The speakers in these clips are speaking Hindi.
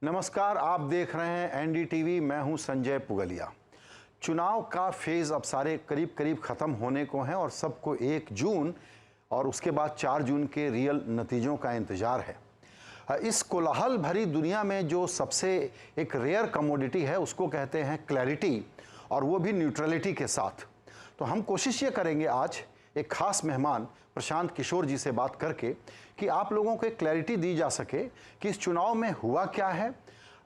नमस्कार, आप देख रहे हैं एनडीटीवी। मैं हूं संजय पुगलिया। चुनाव का फेज़ अब सारे करीब करीब ख़त्म होने को हैं और सबको 1 जून और उसके बाद 4 जून के रियल नतीजों का इंतज़ार है। इस कोलाहल भरी दुनिया में जो सबसे एक रेयर कमोडिटी है उसको कहते हैं क्लैरिटी, और वो भी न्यूट्रलिटी के साथ। तो हम कोशिश ये करेंगे आज एक ख़ास मेहमान प्रशांत किशोर जी से बात करके कि आप लोगों को एक क्लैरिटी दी जा सके कि इस चुनाव में हुआ क्या है,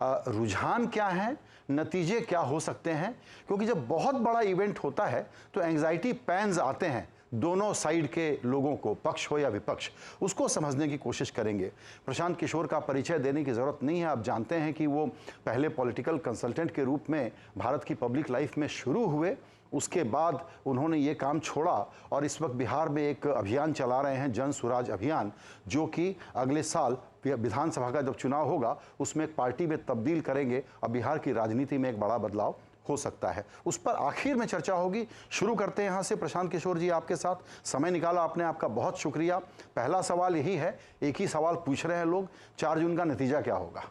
रुझान क्या है, नतीजे क्या हो सकते हैं। क्योंकि जब बहुत बड़ा इवेंट होता है तो एंग्जाइटी पैंस आते हैं दोनों साइड के लोगों को, पक्ष हो या विपक्ष, उसको समझने की कोशिश करेंगे। प्रशांत किशोर का परिचय देने की ज़रूरत नहीं है, आप जानते हैं कि वो पहले पॉलिटिकल कंसल्टेंट के रूप में भारत की पब्लिक लाइफ में शुरू हुए। उसके बाद उन्होंने ये काम छोड़ा और इस वक्त बिहार में एक अभियान चला रहे हैं, जन स्वराज अभियान, जो कि अगले साल विधानसभा का जब चुनाव होगा उसमें एक पार्टी में तब्दील करेंगे और बिहार की राजनीति में एक बड़ा बदलाव हो सकता है। उस पर आखिर में चर्चा होगी। शुरू करते हैं यहाँ से। प्रशांत किशोर जी, आपके साथ समय निकाला आपने, आपका बहुत शुक्रिया। पहला सवाल यही है, एक ही सवाल पूछ रहे हैं लोग, 4 जून का नतीजा क्या होगा?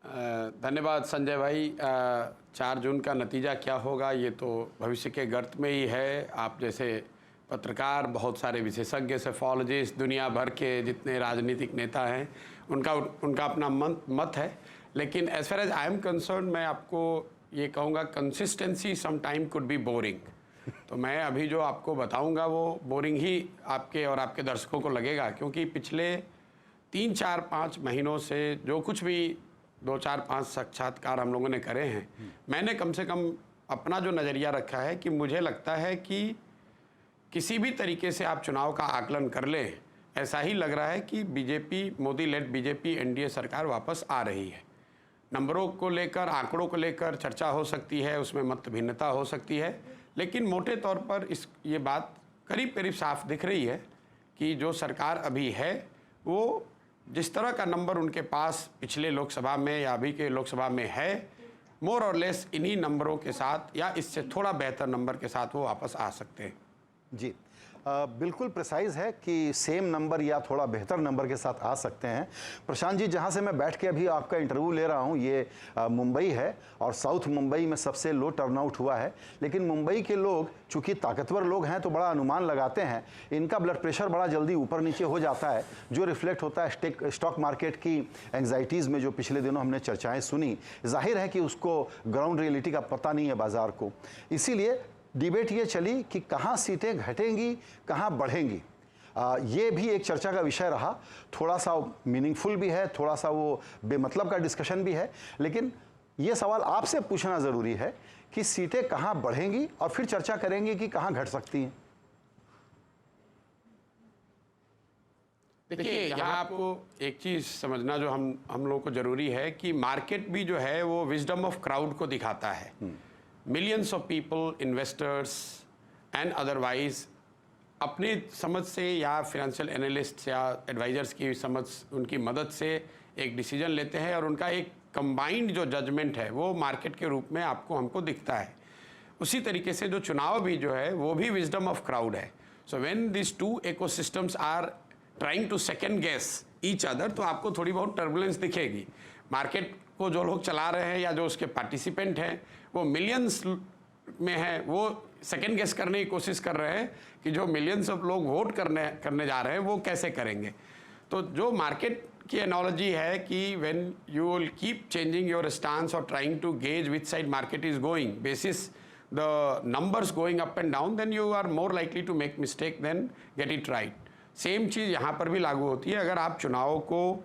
धन्यवाद संजय भाई। 4 जून का नतीजा क्या होगा ये तो भविष्य के गर्त में ही है। आप जैसे पत्रकार, बहुत सारे विशेषज्ञ, सेफोलॉजिस्ट, दुनिया भर के जितने राजनीतिक नेता हैं उनका अपना मत है। लेकिन as far as I am concerned, मैं आपको ये कहूँगा, consistency some time could be boring. तो मैं अभी जो आपको बताऊँगा वो बोरिंग ही आपके और आपके दर्शकों को लगेगा, क्योंकि पिछले 3, 4, 5 महीनों से जो कुछ भी 2, 4, 5 साक्षात्कार हम लोगों ने करे हैं, मैंने कम से कम अपना जो नज़रिया रखा है कि मुझे लगता है कि किसी भी तरीके से आप चुनाव का आकलन कर लें, ऐसा ही लग रहा है कि BJP, Modi led BJP NDA सरकार वापस आ रही है। नंबरों को लेकर, आंकड़ों को लेकर चर्चा हो सकती है, उसमें मत भिन्नता हो सकती है, लेकिन मोटे तौर पर ये बात करीब करीब साफ दिख रही है कि जो सरकार अभी है वो जिस तरह का नंबर उनके पास पिछले लोकसभा में या अभी के लोकसभा में है, मोर और लेस इन्हीं नंबरों के साथ या इससे थोड़ा बेहतर नंबर के साथ वो वापस आ सकते हैं। जी, बिल्कुल प्रिसाइज है कि सेम नंबर या थोड़ा बेहतर नंबर के साथ आ सकते हैं। प्रशांत जी, जहां से मैं बैठ के अभी आपका इंटरव्यू ले रहा हूं, ये मुंबई है और साउथ मुंबई में सबसे लो टर्नआउट हुआ है। लेकिन मुंबई के लोग चूंकि ताकतवर लोग हैं तो बड़ा अनुमान लगाते हैं, इनका ब्लड प्रेशर बड़ा जल्दी ऊपर नीचे हो जाता है, जो रिफ्लेक्ट होता है स्टॉक मार्केट की एंग्जाइटीज़ में, जो पिछले दिनों हमने चर्चाएँ सुनी। जाहिर है कि उसको ग्राउंड रियलिटी का पता नहीं है बाजार को, इसीलिए डिबेट ये चली कि कहाँ सीटें घटेंगी, कहाँ बढ़ेंगी। ये भी एक चर्चा का विषय रहा। थोड़ा सा मीनिंगफुल भी है, थोड़ा सा वो बेमतलब का डिस्कशन भी है। लेकिन ये सवाल आपसे पूछना ज़रूरी है कि सीटें कहाँ बढ़ेंगी और फिर चर्चा करेंगे कि कहाँ घट सकती हैं। देखिए, यहाँ आपको एक चीज़ समझना जो हम लोगों को ज़रूरी है कि मार्केट भी जो है वो विजडम ऑफ क्राउड को दिखाता है। Millions of people, investors and otherwise अपनी समझ से या फाइनेंशियल एनालिस्ट या एडवाइजर्स की समझ, उनकी मदद से एक डिसीजन लेते हैं और उनका एक कंबाइंड जो जजमेंट है वो मार्केट के रूप में आपको हमको दिखता है। उसी तरीके से जो चुनाव भी जो है वो भी विजडम ऑफ क्राउड है। So when this two ecosystems are trying to second guess each other, तो आपको थोड़ी बहुत टर्बुलेंस दिखेगी। मार्केट को जो लोग चला रहे हैं या जो उसके पार्टिसिपेंट हैं वो मिलियंस में है, वो सेकेंड गेस करने की कोशिश कर रहे हैं कि जो मिलियंस ऑफ लोग वोट करने जा रहे हैं वो कैसे करेंगे। तो जो मार्केट की एनोलॉजी है कि when you will keep changing your stance और trying to gauge which side market is going basis the numbers going up and down, then you are more likely to make mistake than get it right. Same चीज़ यहाँ पर भी लागू होती है। अगर आप चुनाव को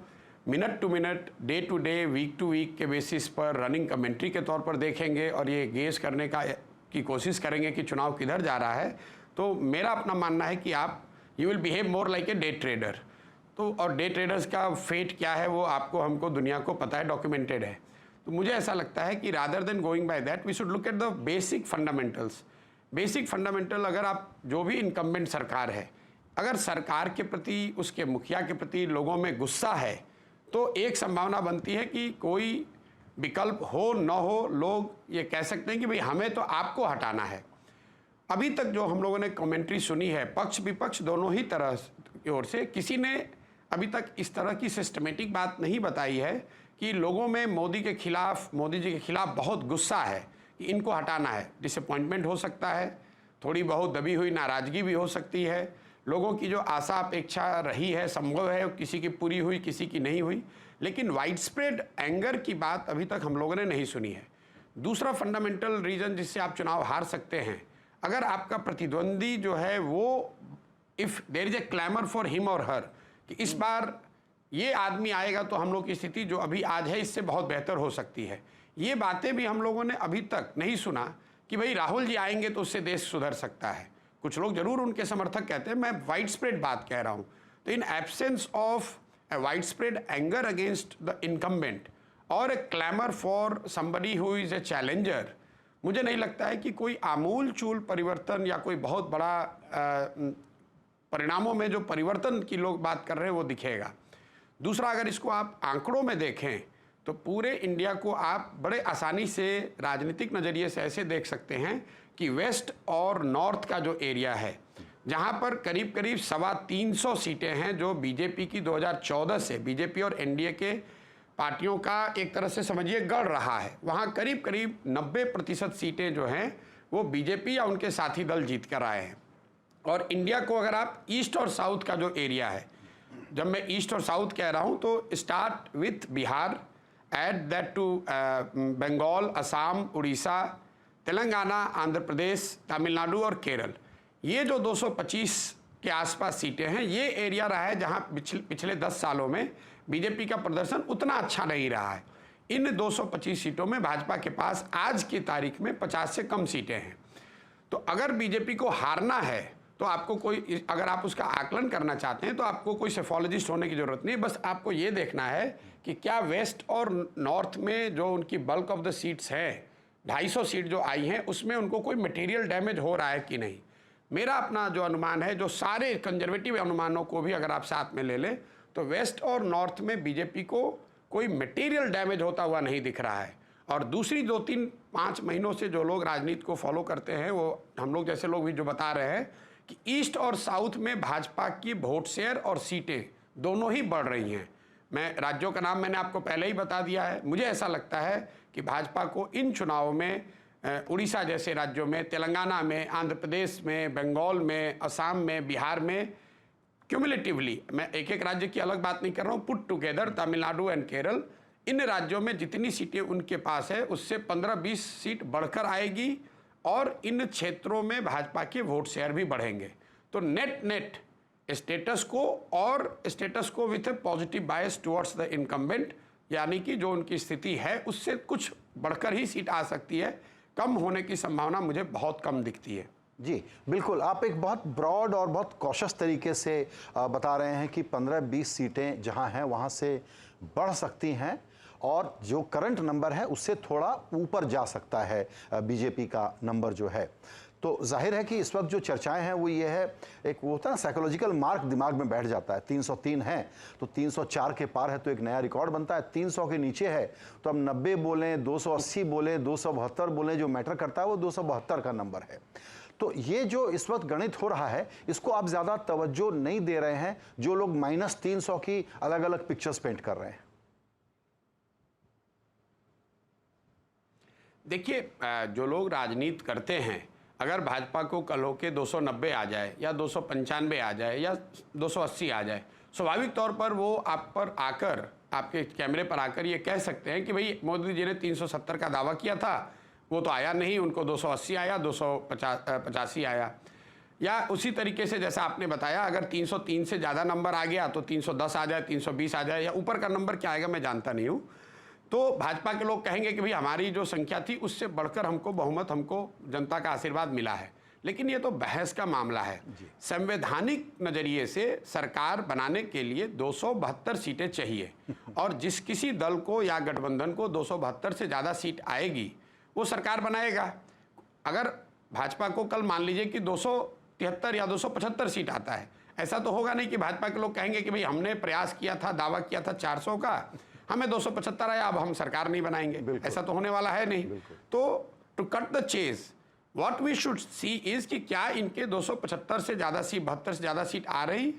minute to minute, day to day, week to week के बेसिस पर रनिंग कमेंट्री के तौर पर देखेंगे और ये गेस करने की कोशिश करेंगे कि चुनाव किधर जा रहा है, तो मेरा अपना मानना है कि आप you will behave more like a day trader. तो और डे ट्रेडर्स का फेट क्या है वो आपको, हमको, दुनिया को पता है, डॉक्यूमेंटेड है। तो मुझे ऐसा लगता है कि rather than going by that we should look at the basic fundamentals. Basic fundamental, अगर आप जो भी इनकम्बेंट सरकार है, अगर सरकार के प्रति, उसके मुखिया के प्रति लोगों में गुस्सा है तो एक संभावना बनती है कि कोई विकल्प हो न हो, लोग ये कह सकते हैं कि भाई हमें तो आपको हटाना है। अभी तक जो हम लोगों ने कमेंट्री सुनी है, पक्ष विपक्ष दोनों ही तरह की ओर से किसी ने अभी तक इस तरह की सिस्टमेटिक बात नहीं बताई है कि लोगों में मोदी जी के खिलाफ बहुत गुस्सा है कि इनको हटाना है। डिसअपॉइंटमेंट हो सकता है, थोड़ी बहुत दबी हुई नाराज़गी भी हो सकती है, लोगों की जो आशा अपेक्षा रही है, संभव है किसी की पूरी हुई, किसी की नहीं हुई, लेकिन वाइड स्प्रेड एंगर की बात अभी तक हम लोगों ने नहीं सुनी है। दूसरा फंडामेंटल रीज़न जिससे आप चुनाव हार सकते हैं, अगर आपका प्रतिद्वंदी जो है वो if there is a clamour for him और हर कि इस बार ये आदमी आएगा तो हम लोग की स्थिति जो अभी आज है इससे बहुत बेहतर हो सकती है, ये बातें भी हम लोगों ने अभी तक नहीं सुना कि भाई राहुल जी आएंगे तो उससे देश सुधर सकता है। कुछ लोग जरूर उनके समर्थक कहते हैं, मैं वाइड स्प्रेड बात कह रहा हूँ। तो in absence of a wide spread anger against the incumbent और a clamour for somebody who is a challenger, मुझे नहीं लगता है कि कोई आमूल चूल परिवर्तन या कोई बहुत बड़ा परिणामों में जो परिवर्तन की लोग बात कर रहे हैं वो दिखेगा। दूसरा, अगर इसको आप आंकड़ों में देखें तो पूरे इंडिया को आप बड़े आसानी से राजनीतिक नज़रिए से ऐसे देख सकते हैं कि वेस्ट और नॉर्थ का जो एरिया है, जहां पर करीब करीब 325 सीटें हैं जो बीजेपी की 2014 से बीजेपी और एनडीए के पार्टियों का एक तरह से समझिए गढ़ रहा है, वहां करीब करीब 90% सीटें जो हैं वो बीजेपी या उनके साथी दल जीत कर आए हैं। और इंडिया को अगर आप ईस्ट और साउथ का जो एरिया है, जब मैं ईस्ट और साउथ कह रहा हूँ तो start with Bihar, add that to Bengal, Assam, Orissa, Telangana, Andhra Pradesh, Tamil Nadu और केरल, ये जो 225 के आसपास सीटें हैं, ये एरिया रहा है जहां पिछले 10 सालों में बीजेपी का प्रदर्शन उतना अच्छा नहीं रहा है। इन 225 सीटों में भाजपा के पास आज की तारीख में 50 से कम सीटें हैं। तो अगर बीजेपी को हारना है तो आपको कोई, अगर आप उसका आकलन करना चाहते हैं तो आपको कोई सेफोलॉजिस्ट होने की ज़रूरत नहीं, बस आपको ये देखना है कि क्या वेस्ट और नॉर्थ में जो उनकी बल्क ऑफ द सीट्स हैं, 250 सीट जो आई हैं, उसमें उनको कोई मटेरियल डैमेज हो रहा है कि नहीं। मेरा अपना जो अनुमान है, जो सारे कंजर्वेटिव अनुमानों को भी अगर आप साथ में ले लें, तो वेस्ट और नॉर्थ में बीजेपी को कोई मटेरियल डैमेज होता हुआ नहीं दिख रहा है। और दूसरी 2-3-5 महीनों से जो लोग राजनीति को फॉलो करते हैं, वो हम लोग जैसे लोग भी जो बता रहे हैं कि ईस्ट और साउथ में भाजपा की वोट शेयर और सीटें दोनों ही बढ़ रही हैं। मैं राज्यों का नाम मैंने आपको पहले ही बता दिया है। मुझे ऐसा लगता है कि भाजपा को इन चुनावों में उड़ीसा जैसे राज्यों में, तेलंगाना में, आंध्र प्रदेश में, बंगाल में, असम में, बिहार में, क्यूमुलेटिवली, मैं एक एक राज्य की अलग बात नहीं कर रहा हूँ, put together Tamil Nadu and Kerala, इन राज्यों में जितनी सीटें उनके पास है उससे 15-20 सीट बढ़कर आएगी और इन क्षेत्रों में भाजपा के वोट शेयर भी बढ़ेंगे। तो नेट स्टेटस को with A positive bias towards the incumbent, यानी कि जो उनकी स्थिति है उससे कुछ बढ़कर ही सीट आ सकती है, कम होने की संभावना मुझे बहुत कम दिखती है। जी बिल्कुल, आप एक बहुत ब्रॉड और बहुत कॉशस तरीके से बता रहे हैं कि 15-20 सीटें जहां हैं वहां से बढ़ सकती हैं और जो करंट नंबर है उससे थोड़ा ऊपर जा सकता है बीजेपी का नंबर जो है। तो जाहिर है कि इस वक्त जो चर्चाएं हैं वो ये है, एक वो होता है ना साइकोलॉजिकल मार्क दिमाग में बैठ जाता है, 303 है तो 304 के पार है तो एक नया रिकॉर्ड बनता है, 300 के नीचे है तो हम 90 बोलें, 280 बोलें, 272 बोलें, जो मैटर करता है वो 272 का नंबर है। तो ये जो इस वक्त गणित हो रहा है इसको आप ज़्यादा तवज्जो नहीं दे रहे हैं, जो लोग -300 की अलग अलग पिक्चर्स पेंट कर रहे हैं। देखिए, जो लोग राजनीति करते हैं, अगर भाजपा को कल होके 290 आ जाए या 295 आ जाए या 280 आ जाए, स्वाभाविक तौर पर वो आप पर आकर, आपके कैमरे पर आकर ये कह सकते हैं कि भाई मोदी जी ने 370 का दावा किया था, वो तो आया नहीं, उनको 280 आया, 285 आया। या उसी तरीके से जैसा आपने बताया, अगर 303 से ज़्यादा नंबर आ गया तो 310 आ जाए, 320 आ जाए, या ऊपर का नंबर क्या आएगा मैं जानता नहीं हूँ, तो भाजपा के लोग कहेंगे कि भाई हमारी जो संख्या थी उससे बढ़कर हमको बहुमत, हमको जनता का आशीर्वाद मिला है। लेकिन ये तो बहस का मामला है। संवैधानिक नज़रिए से सरकार बनाने के लिए 272 सीटें चाहिए और जिस किसी दल को या गठबंधन को 272 से ज़्यादा सीट आएगी वो सरकार बनाएगा। अगर भाजपा को कल मान लीजिए कि 273 या 275 सीट आता है, ऐसा तो होगा नहीं कि भाजपा के लोग कहेंगे कि भाई हमने प्रयास किया था, दावा किया था 400 का, हमें 275 आया, अब हम सरकार नहीं बनाएंगे, ऐसा तो होने वाला है नहीं। तो to cut the chase, what we should see is कि क्या इनके 275 से ज़्यादा सीट, 72 से ज़्यादा सीट आ रही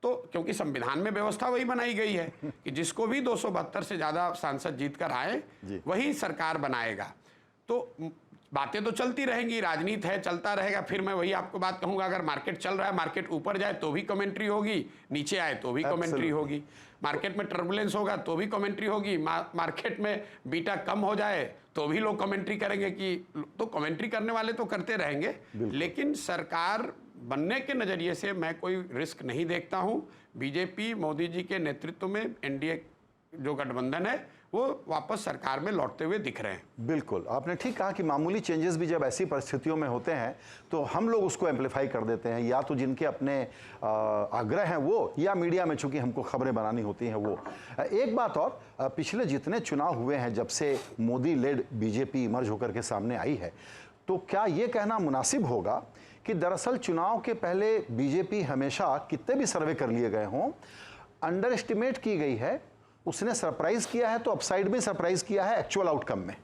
तो क्योंकि संविधान में व्यवस्था वही बनाई गई है कि जिसको भी 272 से ज़्यादा सांसद जीत कर आए वही सरकार बनाएगा। तो बातें तो चलती रहेंगी, राजनीति है, चलता रहेगा। फिर मैं वही आपको बात कहूंगा, अगर मार्केट चल रहा है, मार्केट ऊपर जाए तो भी कमेंट्री होगी, नीचे आए तो भी कमेंट्री होगी, मार्केट में टर्बुलेंस होगा तो भी कमेंट्री होगी, मार्केट में बीटा कम हो जाए तो भी लोग कमेंट्री करेंगे कि तो कमेंट्री करने वाले तो करते रहेंगे। लेकिन सरकार बनने के नज़रिए से मैं कोई रिस्क नहीं देखता हूं। बीजेपी मोदी जी के नेतृत्व में एनडीए जो गठबंधन है वो वापस सरकार में लौटते हुए दिख रहे हैं। बिल्कुल, आपने ठीक कहा कि मामूली चेंजेस भी जब ऐसी परिस्थितियों में होते हैं तो हम लोग उसको एम्पलीफाई कर देते हैं, या तो जिनके अपने आग्रह हैं वो, या मीडिया में चूंकि हमको खबरें बनानी होती हैं वो। एक बात और, पिछले जितने चुनाव हुए हैं जब से मोदी लेड बीजेपी इमर्ज होकर के सामने आई है, तो क्या ये कहना मुनासिब होगा कि दरअसल चुनाव के पहले बीजेपी हमेशा कितने भी सर्वे कर लिए गए हों, अंडर एस्टिमेट की गई है, उसने सरप्राइज किया है तो अपसाइड में सरप्राइज किया है एक्चुअल आउटकम में?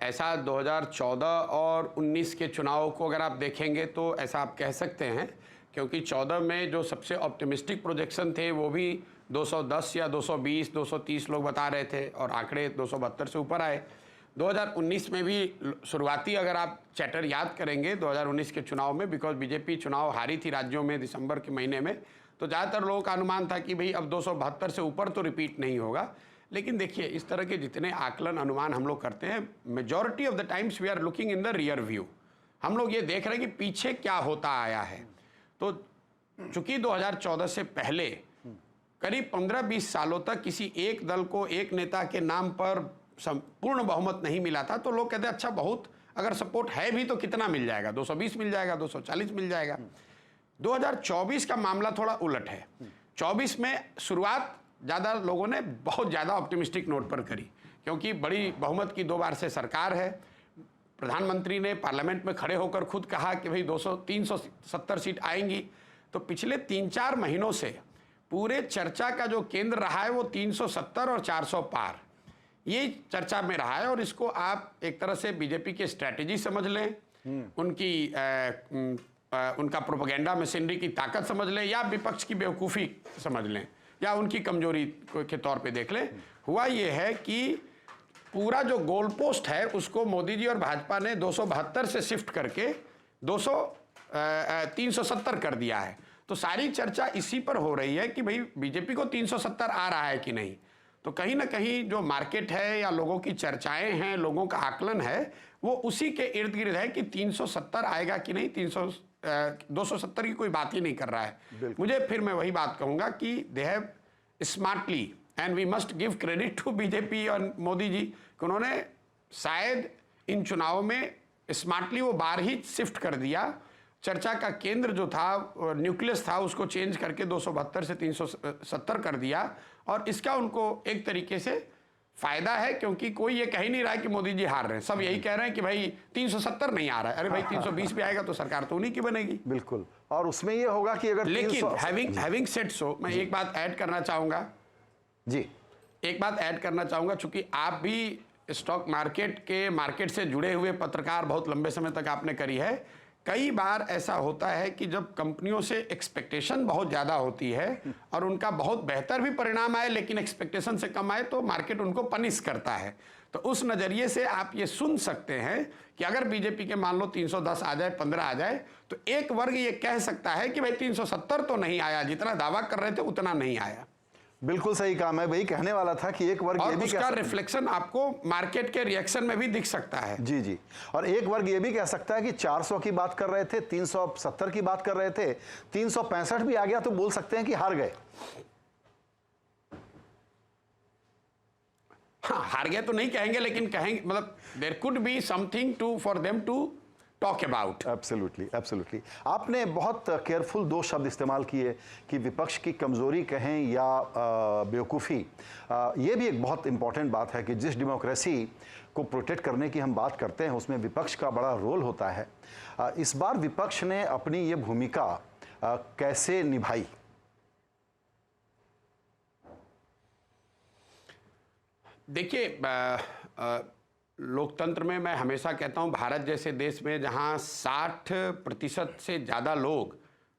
ऐसा 2014 और 19 के चुनाव को अगर आप देखेंगे तो ऐसा आप कह सकते हैं, क्योंकि 14 में जो सबसे ऑप्टिमिस्टिक प्रोजेक्शन थे वो भी 210 या 220, 230 लोग बता रहे थे और आंकड़े 272 से ऊपर आए। 2019 में भी शुरुआती अगर आप चैटर याद करेंगे 2019 के चुनाव में, बिकॉज बीजेपी चुनाव हारी थी राज्यों में दिसंबर के महीने में, तो ज़्यादातर लोगों का अनुमान था कि भाई अब 272 से ऊपर तो रिपीट नहीं होगा। लेकिन देखिए, इस तरह के जितने आकलन अनुमान हम लोग करते हैं, majority of the times we are looking in the rear view. हम लोग ये देख रहे हैं कि पीछे क्या होता आया है। तो चूंकि 2014 से पहले करीब 15-20 सालों तक किसी एक दल को एक नेता के नाम पर पूर्ण बहुमत नहीं मिला था, तो लोग कहते हैं अच्छा, बहुत अगर सपोर्ट है भी तो कितना मिल जाएगा, 220 मिल जाएगा, 240 मिल जाएगा। 2024 का मामला थोड़ा उलट है। 24 में शुरुआत ज़्यादा लोगों ने बहुत ज़्यादा ऑप्टिमिस्टिक नोट पर करी, क्योंकि बड़ी बहुमत की 2 बार से सरकार है। प्रधानमंत्री ने पार्लियामेंट में खड़े होकर खुद कहा कि भाई 370 सीट आएंगी। तो पिछले 3-4 महीनों से पूरे चर्चा का जो केंद्र रहा है वो 370 और 400 पार, ये चर्चा में रहा है। और इसको आप एक तरह से बीजेपी की स्ट्रैटेजी समझ लें, उनका प्रोपेगेंडा मशीनरी की ताकत समझ लें, या विपक्ष की बेवकूफ़ी समझ लें, या उनकी कमजोरी के तौर पे देख लें। हुआ ये है कि पूरा जो गोल पोस्ट है उसको मोदी जी और भाजपा ने 272 से शिफ्ट करके 370 कर दिया है। तो सारी चर्चा इसी पर हो रही है कि भाई बीजेपी को 370 आ रहा है कि नहीं। तो कहीं ना कहीं जो मार्केट है या लोगों की चर्चाएं हैं, लोगों का आकलन है, वो उसी के इर्द गिर्द है कि 370 आएगा कि नहीं। 270 की कोई बात ही नहीं कर रहा है। मुझे फिर मैं वही बात कहूंगा कि they have smartly, and we must give credit to BJP और मोदी जी, कि उन्होंने शायद इन चुनावों में स्मार्टली वो बार ही शिफ्ट कर दिया। चर्चा का केंद्र जो था, न्यूक्लियस था, उसको चेंज करके 272 से 370 कर दिया। और इसका उनको एक तरीके से फायदा है, क्योंकि कोई ये कह ही नहीं रहा है कि मोदी जी हार रहे हैं। सब यही कह रहे हैं कि भाई 370 नहीं आ रहा है, अरे भाई 320 भी आएगा तो सरकार तो उन्हीं की बनेगी। बिल्कुल, और उसमें ये होगा कि अगर लेकिन हैविंग सेड सो, मैं एक बात ऐड करना चाहूंगा जी, एक बात ऐड करना चाहूंगा, चूंकि आप भी स्टॉक मार्केट से जुड़े हुए पत्रकार बहुत लंबे समय तक आपने करी है। कई बार ऐसा होता है कि जब कंपनियों से एक्सपेक्टेशन बहुत ज़्यादा होती है और उनका बहुत बेहतर भी परिणाम आए लेकिन एक्सपेक्टेशन से कम आए, तो मार्केट उनको पनिश करता है। तो उस नज़रिए से आप ये सुन सकते हैं कि अगर बीजेपी के मान लो 310 आ जाए, 15 आ जाए, तो एक वर्ग ये कह सकता है कि भाई 370 तो नहीं आया, जितना दावा कर रहे थे उतना नहीं आया। बिल्कुल सही कहा, मैं वही कहने वाला था कि एक वर्ग और ये भी उसका रिफ्लेक्शन आपको मार्केट के रिएक्शन में भी दिख सकता है। जी जी, और एक वर्ग ये भी कह सकता है कि 400 की बात कर रहे थे, 370 की बात कर रहे थे, 365 भी आ गया तो बोल सकते हैं कि हार गए। हाँ, हार गए तो नहीं कहेंगे, लेकिन कहेंगे मतलब there could be something to for them to talk about. Absolutely, absolutely. आपने बहुत केयरफुल 2 शब्द इस्तेमाल किए कि विपक्ष की कमजोरी कहें या बेवकूफ़ी। ये भी एक बहुत इंपॉर्टेंट बात है कि जिस डेमोक्रेसी को प्रोटेक्ट करने की हम बात करते हैं उसमें विपक्ष का बड़ा रोल होता है। इस बार विपक्ष ने अपनी ये भूमिका कैसे निभाई? देखिए, लोकतंत्र में मैं हमेशा कहता हूं, भारत जैसे देश में जहां 60% से ज़्यादा लोग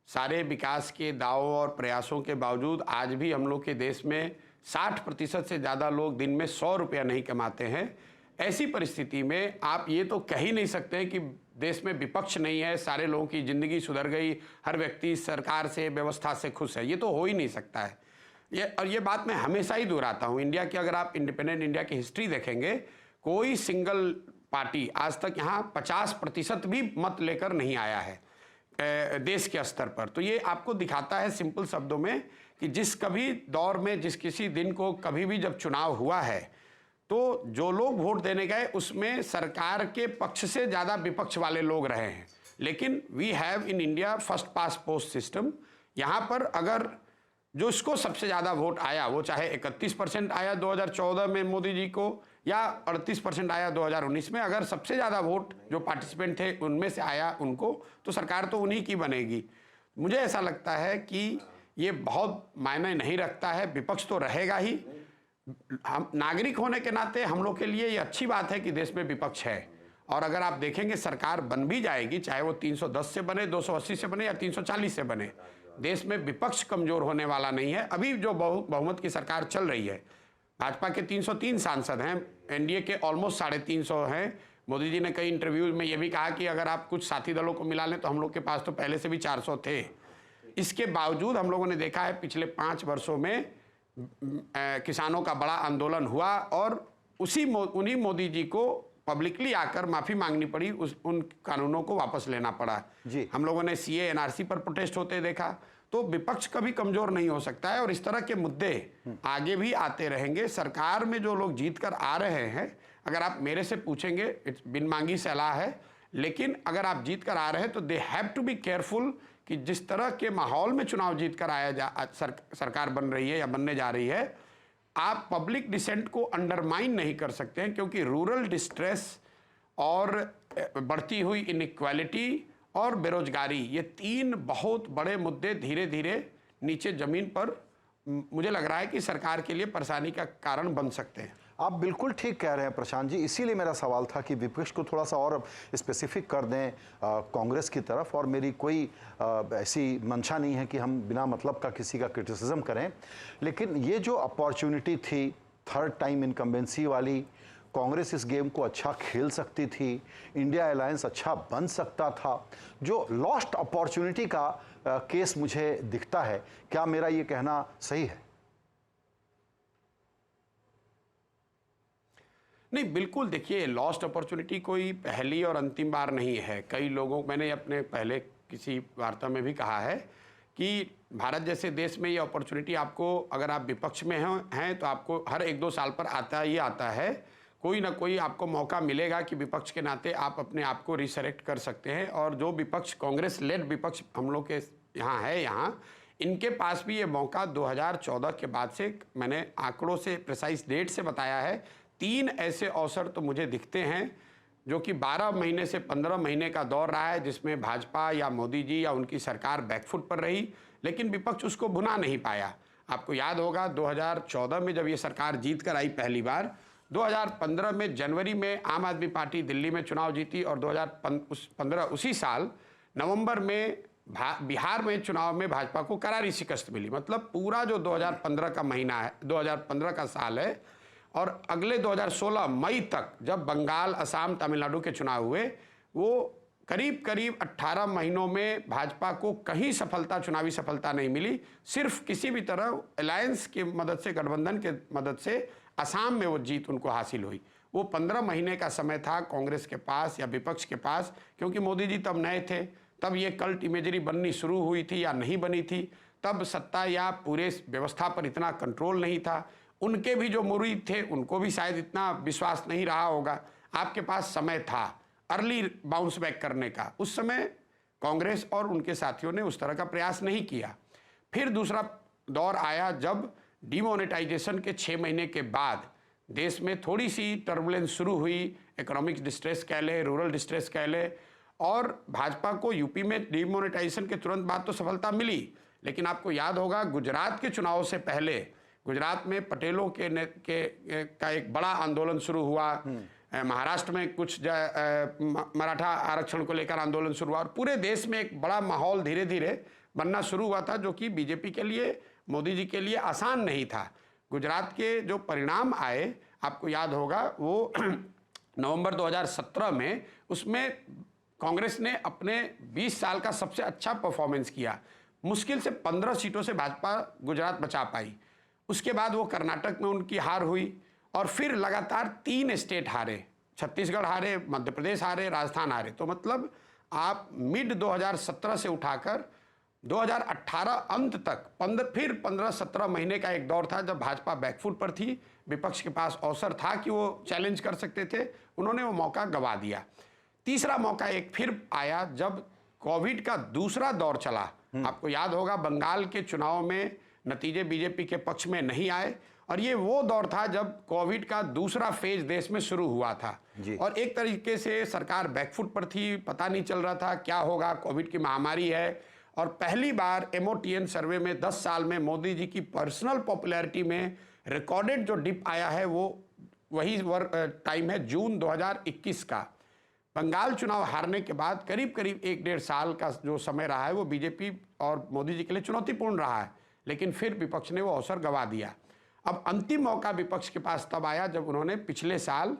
सारे विकास के दावों और प्रयासों के बावजूद आज भी हम लोग के देश में 60% से ज़्यादा लोग दिन में 100 रुपया नहीं कमाते हैं। ऐसी परिस्थिति में आप ये तो कह ही नहीं सकते कि देश में विपक्ष नहीं है, सारे लोगों की ज़िंदगी सुधर गई, हर व्यक्ति सरकार से, व्यवस्था से खुश है। ये तो हो ही नहीं सकता है। ये बात मैं हमेशा ही दोहराता हूँ। इंडिया की अगर आप इंडिपेंडेंट इंडिया की हिस्ट्री देखेंगे, कोई सिंगल पार्टी आज तक यहाँ 50% भी मत लेकर नहीं आया है देश के स्तर पर। तो ये आपको दिखाता है सिंपल शब्दों में कि जिस कभी दौर में, जिस किसी दिन को कभी भी जब चुनाव हुआ है, तो जो लोग वोट देने गए उसमें सरकार के पक्ष से ज़्यादा विपक्ष वाले लोग रहे हैं। लेकिन we have in India first past post system. यहाँ पर अगर जो इसको सबसे ज़्यादा वोट आया, वो चाहे 31% आया 2014 में मोदी जी को या 38% आया 2019 में, अगर सबसे ज़्यादा वोट जो पार्टिसिपेंट थे उनमें से आया उनको, तो सरकार तो उन्हीं की बनेगी। मुझे ऐसा लगता है कि ये बहुत मायने नहीं रखता है, विपक्ष तो रहेगा ही। हम नागरिक होने के नाते हम लोग के लिए ये अच्छी बात है कि देश में विपक्ष है। और अगर आप देखेंगे सरकार बन भी जाएगी, चाहे वो 310 से बने, 280 से बने या 340 से बने, देश में विपक्ष कमजोर होने वाला नहीं है। अभी जो बहुमत की सरकार चल रही है, भाजपा के 303 सांसद हैं, एनडीए के ऑलमोस्ट 350 हैं। मोदी जी ने कई इंटरव्यूज में ये भी कहा कि अगर आप कुछ साथी दलों को मिला लें तो हम लोग के पास तो पहले से भी 400 थे। इसके बावजूद हम लोगों ने देखा है पिछले 5 वर्षों में किसानों का बड़ा आंदोलन हुआ और उन्हीं मोदी जी को पब्लिकली आकर माफ़ी मांगनी पड़ी, उन कानूनों को वापस लेना पड़ा जी। हम लोगों ने सीए एनआरसी पर प्रोटेस्ट होते देखा। तो विपक्ष कभी कमज़ोर नहीं हो सकता है और इस तरह के मुद्दे आगे भी आते रहेंगे। सरकार में जो लोग जीत कर आ रहे हैं, अगर आप मेरे से पूछेंगे, बिन मांगी सलाह है, लेकिन अगर आप जीत कर आ रहे हैं तो they have to be careful कि जिस तरह के माहौल में चुनाव जीत कर सरकार बन रही है या बनने जा रही है, आप पब्लिक डिसेंट को अंडरमाइन नहीं कर सकते हैं, क्योंकि रूरल डिस्ट्रेस और बढ़ती हुई इनइक्वालिटी और बेरोजगारी, ये 3 बहुत बड़े मुद्दे धीरे धीरे नीचे जमीन पर मुझे लग रहा है कि सरकार के लिए परेशानी का कारण बन सकते हैं। आप बिल्कुल ठीक कह रहे हैं प्रशांत जी, इसीलिए मेरा सवाल था कि विपक्ष को थोड़ा सा और स्पेसिफिक कर दें कांग्रेस की तरफ। और मेरी कोई ऐसी मंशा नहीं है कि हम बिना मतलब का किसी का क्रिटिसिज्म करें, लेकिन ये जो अपॉर्चुनिटी थी थर्ड टाइम इनकम्बेंसी वाली, कांग्रेस इस गेम को अच्छा खेल सकती थी, इंडिया अलायंस अच्छा बन सकता था, जो लॉस्ट अपॉर्चुनिटी का केस मुझे दिखता है। क्या मेरा ये कहना सही है? नहीं, बिल्कुल। देखिए, लॉस्ट अपॉर्चुनिटी कोई पहली और अंतिम बार नहीं है। कई लोगों, मैंने अपने पहले किसी वार्ता में भी कहा है कि भारत जैसे देश में ये अपॉर्चुनिटी आपको, अगर आप विपक्ष में हैं तो आपको हर 1-2 साल पर आता है। कोई ना कोई आपको मौका मिलेगा कि विपक्ष के नाते आप अपने आप को रिसरेक्ट कर सकते हैं। और जो विपक्ष, कांग्रेस लेड विपक्ष हम लोग के यहाँ है, इनके पास भी ये मौका 2014 के बाद से, मैंने आंकड़ों से, प्रिसाइज डेट से बताया है, 3 ऐसे अवसर तो मुझे दिखते हैं जो कि 12 महीने से 15 महीने का दौर रहा है, जिसमें भाजपा या मोदी जी या उनकी सरकार बैकफुट पर रही, लेकिन विपक्ष उसको भुना नहीं पाया। आपको याद होगा 2014 में जब ये सरकार जीत कर आई पहली बार, 2015 में जनवरी में आम आदमी पार्टी दिल्ली में चुनाव जीती और 2015 उसी साल नवंबर में बिहार में चुनाव में भाजपा को करारी शिकस्त मिली। मतलब पूरा जो 2015 का महीना है, 2015 का साल है, और अगले 2016 मई तक जब बंगाल, असम, तमिलनाडु के चुनाव हुए, वो करीब करीब 18 महीनों में भाजपा को कहीं सफलता, चुनावी सफलता नहीं मिली। सिर्फ किसी भी तरह अलायंस की मदद से, गठबंधन के मदद से असम में वो जीत उनको हासिल हुई। वो 15 महीने का समय था कांग्रेस के पास या विपक्ष के पास, क्योंकि मोदी जी तब नए थे, तब ये कल्ट इमेजरी बननी शुरू हुई थी या नहीं बनी थी, तब सत्ता या पूरे व्यवस्था पर इतना कंट्रोल नहीं था। उनके भी जो मुरीद थे उनको भी शायद इतना विश्वास नहीं रहा होगा। आपके पास समय था अर्ली बाउंस बैक करने का। उस समय कांग्रेस और उनके साथियों ने उस तरह का प्रयास नहीं किया। फिर दूसरा दौर आया जब डिमोनेटाइजेशन के 6 महीने के बाद देश में थोड़ी सी टर्बुलेंस शुरू हुई, इकोनॉमिक डिस्ट्रेस कह ले, रूरल डिस्ट्रेस कह ले, और भाजपा को यूपी में डिमोनेटाइजेशन के तुरंत बाद तो सफलता मिली, लेकिन आपको याद होगा गुजरात के चुनाव से पहले गुजरात में पटेलों का एक बड़ा आंदोलन शुरू हुआ, महाराष्ट्र में कुछ मराठा आरक्षण को लेकर आंदोलन शुरू हुआ और पूरे देश में एक बड़ा माहौल धीरे धीरे बनना शुरू हुआ था, जो कि बीजेपी के लिए, मोदी जी के लिए आसान नहीं था। गुजरात के जो परिणाम आए, आपको याद होगा, वो नवंबर 2017 में, उसमें कांग्रेस ने अपने 20 साल का सबसे अच्छा परफॉर्मेंस किया। मुश्किल से 15 सीटों से भाजपा गुजरात बचा पाई। उसके बाद वो कर्नाटक में उनकी हार हुई और फिर लगातार 3 स्टेट हारे, छत्तीसगढ़ हारे, मध्य प्रदेश हारे, राजस्थान हारे। तो मतलब आप मिड 2017 से उठाकर 2018 अंत तक 15-17 महीने का एक दौर था जब भाजपा बैकफुट पर थी, विपक्ष के पास अवसर था कि वो चैलेंज कर सकते थे, उन्होंने वो मौका गंवा दिया। तीसरा मौका एक फिर आया जब कोविड का दूसरा दौर चला। आपको याद होगा, बंगाल के चुनाव में नतीजे बीजेपी के पक्ष में नहीं आए और ये वो दौर था जब कोविड का दूसरा फेज देश में शुरू हुआ था और एक तरीके से सरकार बैकफुट पर थी, पता नहीं चल रहा था क्या होगा, कोविड की महामारी है। और पहली बार MOTN सर्वे में 10 साल में मोदी जी की पर्सनल पॉपुलैरिटी में रिकॉर्डेड जो डिप आया है, वो वही टाइम है जून 2021 का। बंगाल चुनाव हारने के बाद करीब करीब 1-1.5 साल का जो समय रहा है, वो बीजेपी और मोदी जी के लिए चुनौतीपूर्ण रहा है, लेकिन फिर विपक्ष ने वो अवसर गंवा दिया। अब अंतिम मौका विपक्ष के पास तब आया जब उन्होंने पिछले साल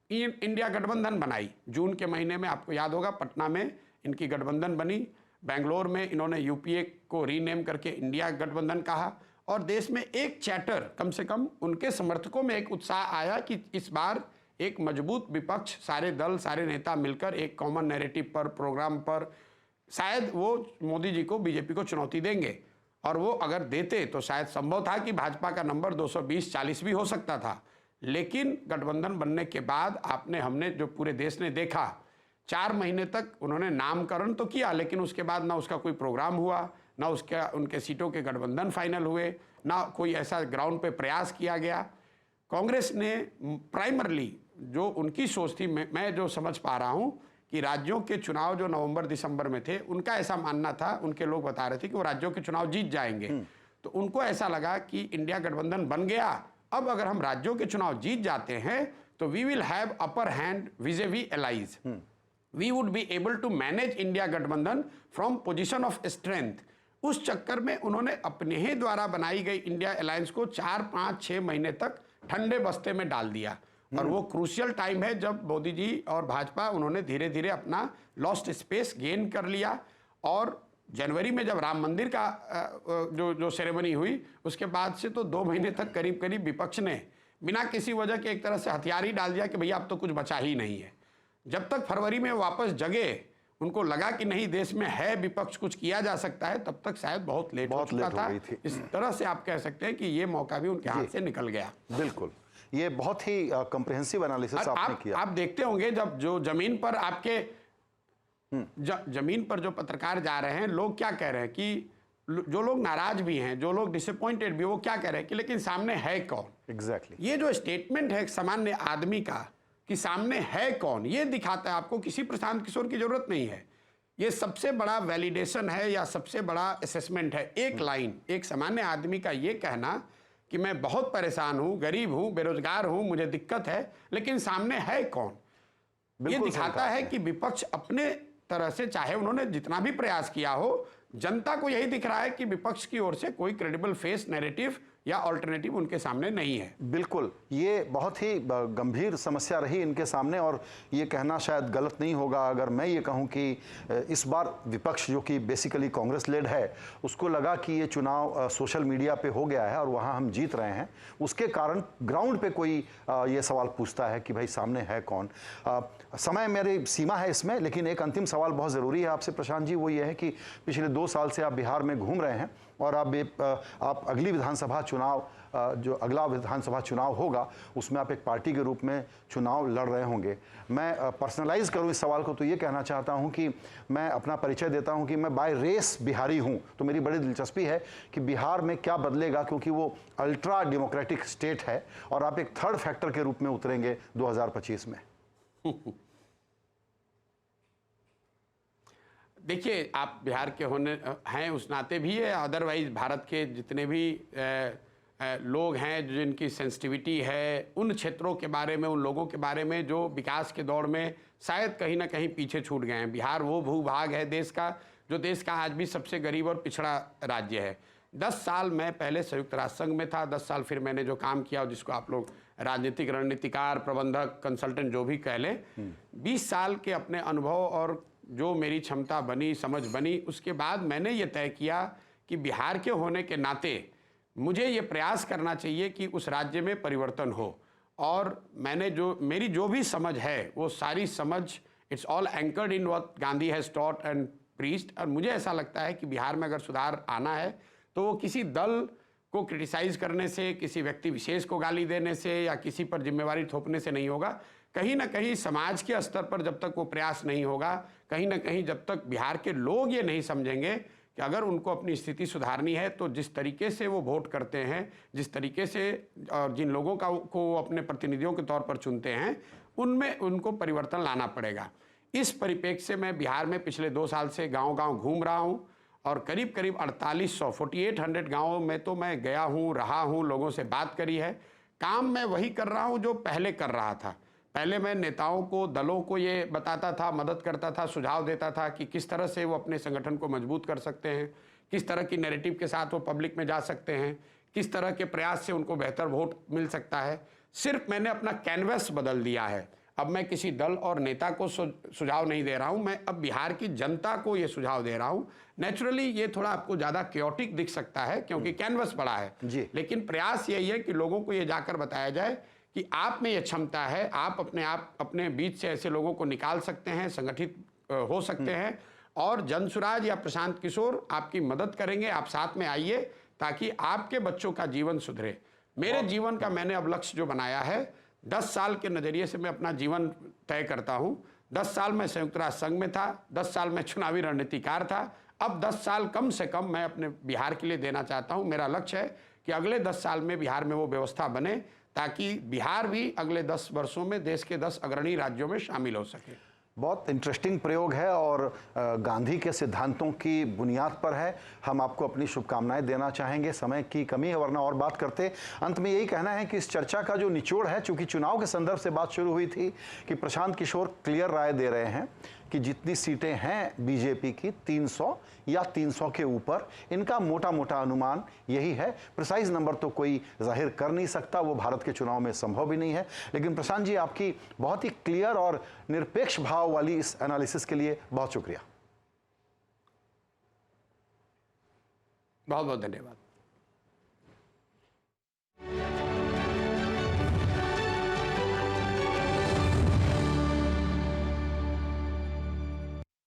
इंडिया गठबंधन बनाई। जून के महीने में, आपको याद होगा, पटना में इनकी गठबंधन बनी, बेंगलोर में इन्होंने UPA को रीनेम करके इंडिया गठबंधन कहा और देश में एक चैटर, कम से कम उनके समर्थकों में एक उत्साह आया कि इस बार एक मजबूत विपक्ष, सारे दल, सारे नेता मिलकर एक कॉमन नैरेटिव पर, प्रोग्राम पर शायद वो मोदी जी को, बीजेपी को चुनौती देंगे। और वो अगर देते तो शायद संभव था कि भाजपा का नंबर 220-40 भी हो सकता था। लेकिन गठबंधन बनने के बाद हमने जो पूरे देश ने देखा, 4 महीने तक उन्होंने नामकरण तो किया, लेकिन उसके बाद ना उसका कोई प्रोग्राम हुआ, ना उनके सीटों के गठबंधन फाइनल हुए, ना कोई ऐसा ग्राउंड पे प्रयास किया गया। कांग्रेस ने प्राइमरली जो उनकी सोच थी, मैं जो समझ पा रहा हूं कि राज्यों के चुनाव जो नवंबर-दिसंबर में थे, उनका ऐसा मानना था, उनके लोग बता रहे थे कि वो राज्यों के चुनाव जीत जाएंगे। तो उनको ऐसा लगा कि इंडिया गठबंधन बन गया, अब अगर हम राज्यों के चुनाव जीत जाते हैं तो we will have upper hand vis a vis allies, we would be able to manage India गठबंधन फ्रॉम पोजीशन ऑफ स्ट्रेंथ। उस चक्कर में उन्होंने अपने ही द्वारा बनाई गई इंडिया अलायंस को 4-5-6 महीने तक ठंडे बस्ते में डाल दिया और वो क्रूशियल टाइम है जब मोदी जी और भाजपा, उन्होंने धीरे धीरे अपना लॉस्ट स्पेस गेन कर लिया। और जनवरी में जब राम मंदिर का जो सेरेमनी हुई, उसके बाद से तो 2 महीने तक करीब करीब विपक्ष ने बिना किसी वजह के एक तरह से हथियार ही डाल दिया कि भैया अब तो कुछ बचा ही नहीं है। जब तक फरवरी में वापस जगे, उनको लगा कि नहीं, देश में है विपक्ष, कुछ किया जा सकता है, तब तक शायद बहुत लेट हो चुका था। इस तरह से आप कह सकते हैं कि ये मौका भी उनके हाथ से निकल गया। बिल्कुल, ये बहुत ही कॉम्प्रिहेंसिव एनालिसिस आपने किया। आप देखते होंगे जब जो जमीन पर आपके जमीन पर जो पत्रकार जा रहे हैं, लोग क्या कह रहे हैं कि जो लोग नाराज भी हैं, जो लोग डिसअपॉइंटेड भी, वो क्या कह रहे हैं कि लेकिन सामने है कौन। एग्जैक्टली ये जो स्टेटमेंट है सामान्य आदमी का कि सामने है कौन, ये दिखाता है आपको किसी प्रशांत किशोर की जरूरत नहीं है। ये सबसे बड़ा वैलिडेशन है या सबसे बड़ा असेसमेंट है। एक लाइन, एक सामान्य आदमी का ये कहना कि मैं बहुत परेशान हूं, गरीब हूं, बेरोजगार हूं, मुझे दिक्कत है, लेकिन सामने है कौन, ये दिखाता है कि विपक्ष अपने तरह से, चाहे उन्होंने जितना भी प्रयास किया हो, जनता को यही दिख रहा है कि विपक्ष की ओर से कोई क्रेडिबल फेस, नैरेटिव या अल्टरनेटिव उनके सामने नहीं है। बिल्कुल, ये बहुत ही गंभीर समस्या रही इनके सामने और ये कहना शायद गलत नहीं होगा अगर मैं ये कहूं कि इस बार विपक्ष, जो कि बेसिकली कांग्रेस लेड है, उसको लगा कि ये चुनाव सोशल मीडिया पे हो गया है और वहां हम जीत रहे हैं, उसके कारण ग्राउंड पे कोई ये सवाल पूछता है कि भाई सामने है कौन। समय मेरी सीमा है इसमें, लेकिन एक अंतिम सवाल बहुत ज़रूरी है आपसे प्रशांत जी, वो ये है कि पिछले 2 साल से आप बिहार में घूम रहे हैं और आप अगली विधानसभा चुनाव, जो अगला विधानसभा चुनाव होगा, उसमें आप एक पार्टी के रूप में चुनाव लड़ रहे होंगे। मैं पर्सनलाइज करूं इस सवाल को तो ये कहना चाहता हूं कि मैं अपना परिचय देता हूं कि मैं बाय रेस बिहारी हूं, तो मेरी बड़ी दिलचस्पी है कि बिहार में क्या बदलेगा, क्योंकि वो अल्ट्रा डेमोक्रेटिक स्टेट है और आप एक थर्ड फैक्टर के रूप में उतरेंगे 2025 में। देखिए, आप बिहार के होने हैं उस नाते भी है, अदरवाइज भारत के जितने भी लोग हैं जिनकी सेंसिटिविटी है, उन क्षेत्रों के बारे में, उन लोगों के बारे में जो विकास के दौर में शायद कहीं ना कहीं पीछे छूट गए हैं। बिहार वो भूभाग है देश का जो देश का आज भी सबसे गरीब और पिछड़ा राज्य है। 10 साल मैं पहले संयुक्त राष्ट्र संघ में था, 10 साल फिर मैंने जो काम किया जिसको आप लोग राजनीतिक रणनीतिकार, प्रबंधक, कंसल्टेंट जो भी कह लें, 20 साल के अपने अनुभव और जो मेरी क्षमता बनी, समझ बनी, उसके बाद मैंने ये तय किया कि बिहार के होने के नाते मुझे ये प्रयास करना चाहिए कि उस राज्य में परिवर्तन हो। और मैंने मेरी जो भी समझ है वो सारी समझ, it's all anchored in what Gandhi has taught and preached. और मुझे ऐसा लगता है कि बिहार में अगर सुधार आना है तो वो किसी दल को क्रिटिसाइज करने से, किसी व्यक्ति विशेष को गाली देने से या किसी पर जिम्मेवारी थोपने से नहीं होगा। कहीं ना कहीं समाज के स्तर पर जब तक वो प्रयास नहीं होगा, कहीं ना कहीं जब तक बिहार के लोग ये नहीं समझेंगे कि अगर उनको अपनी स्थिति सुधारनी है तो जिस तरीके से वो वोट करते हैं, जिस तरीके से और जिन लोगों को अपने प्रतिनिधियों के तौर पर चुनते हैं, उनमें उनको परिवर्तन लाना पड़ेगा। इस परिप्रेक्ष्य से मैं बिहार में पिछले 2 साल से गांव-गांव घूम रहा हूं और करीब 4800 गांवों में तो मैं गया हूं, रहा हूं, लोगों से बात करी है। काम मैं वही कर रहा हूं जो पहले कर रहा था। पहले मैं नेताओं को, दलों को ये बताता था, मदद करता था, सुझाव देता था कि किस तरह से वो अपने संगठन को मजबूत कर सकते हैं, किस तरह की नैरेटिव के साथ वो पब्लिक में जा सकते हैं, किस तरह के प्रयास से उनको बेहतर वोट मिल सकता है। सिर्फ मैंने अपना कैनवस बदल दिया है। अब मैं किसी दल और नेता को सुझाव नहीं दे रहा हूं, मैं अब बिहार की जनता को ये सुझाव दे रहा हूं। नेचुरली ये थोड़ा आपको ज़्यादा क्योटिक दिख सकता है क्योंकि कैनवस बड़ा है, लेकिन प्रयास यही है कि लोगों को ये जाकर बताया जाए कि आप में ये क्षमता है, आप अपने बीच से ऐसे लोगों को निकाल सकते हैं, संगठित हो सकते हैं और जनसुराज या प्रशांत किशोर आपकी मदद करेंगे। आप साथ में आइए ताकि आपके बच्चों का जीवन सुधरे। मेरे जीवन का मैंने अब लक्ष्य जो बनाया है, 10 साल के नज़रिए से मैं अपना जीवन तय करता हूं। 10 साल मैं संयुक्त राष्ट्र संघ में था, 10 साल मैं चुनावी रणनीतिकार था। अब 10 साल कम से कम मैं अपने बिहार के लिए देना चाहता हूं। मेरा लक्ष्य है कि अगले 10 साल में बिहार में वो व्यवस्था बने ताकि बिहार भी अगले 10 वर्षों में देश के 10 अग्रणी राज्यों में शामिल हो सके। बहुत इंटरेस्टिंग प्रयोग है और गांधी के सिद्धांतों की बुनियाद पर है। हम आपको अपनी शुभकामनाएं देना चाहेंगे। समय की कमी है वरना और बात करते। अंत में यही कहना है कि इस चर्चा का जो निचोड़ है, चूंकि चुनाव के संदर्भ से बात शुरू हुई थी, कि प्रशांत किशोर क्लियर राय दे रहे हैं कि जितनी सीटें हैं बीजेपी की 300 या 300 के ऊपर, इनका मोटा मोटा अनुमान यही है। प्रिसाइज नंबर तो कोई जाहिर कर नहीं सकता, वो भारत के चुनाव में संभव भी नहीं है। लेकिन प्रशांत जी, आपकी बहुत ही क्लियर और निरपेक्ष भाव वाली इस एनालिसिस के लिए बहुत शुक्रिया। बहुत बहुत धन्यवाद।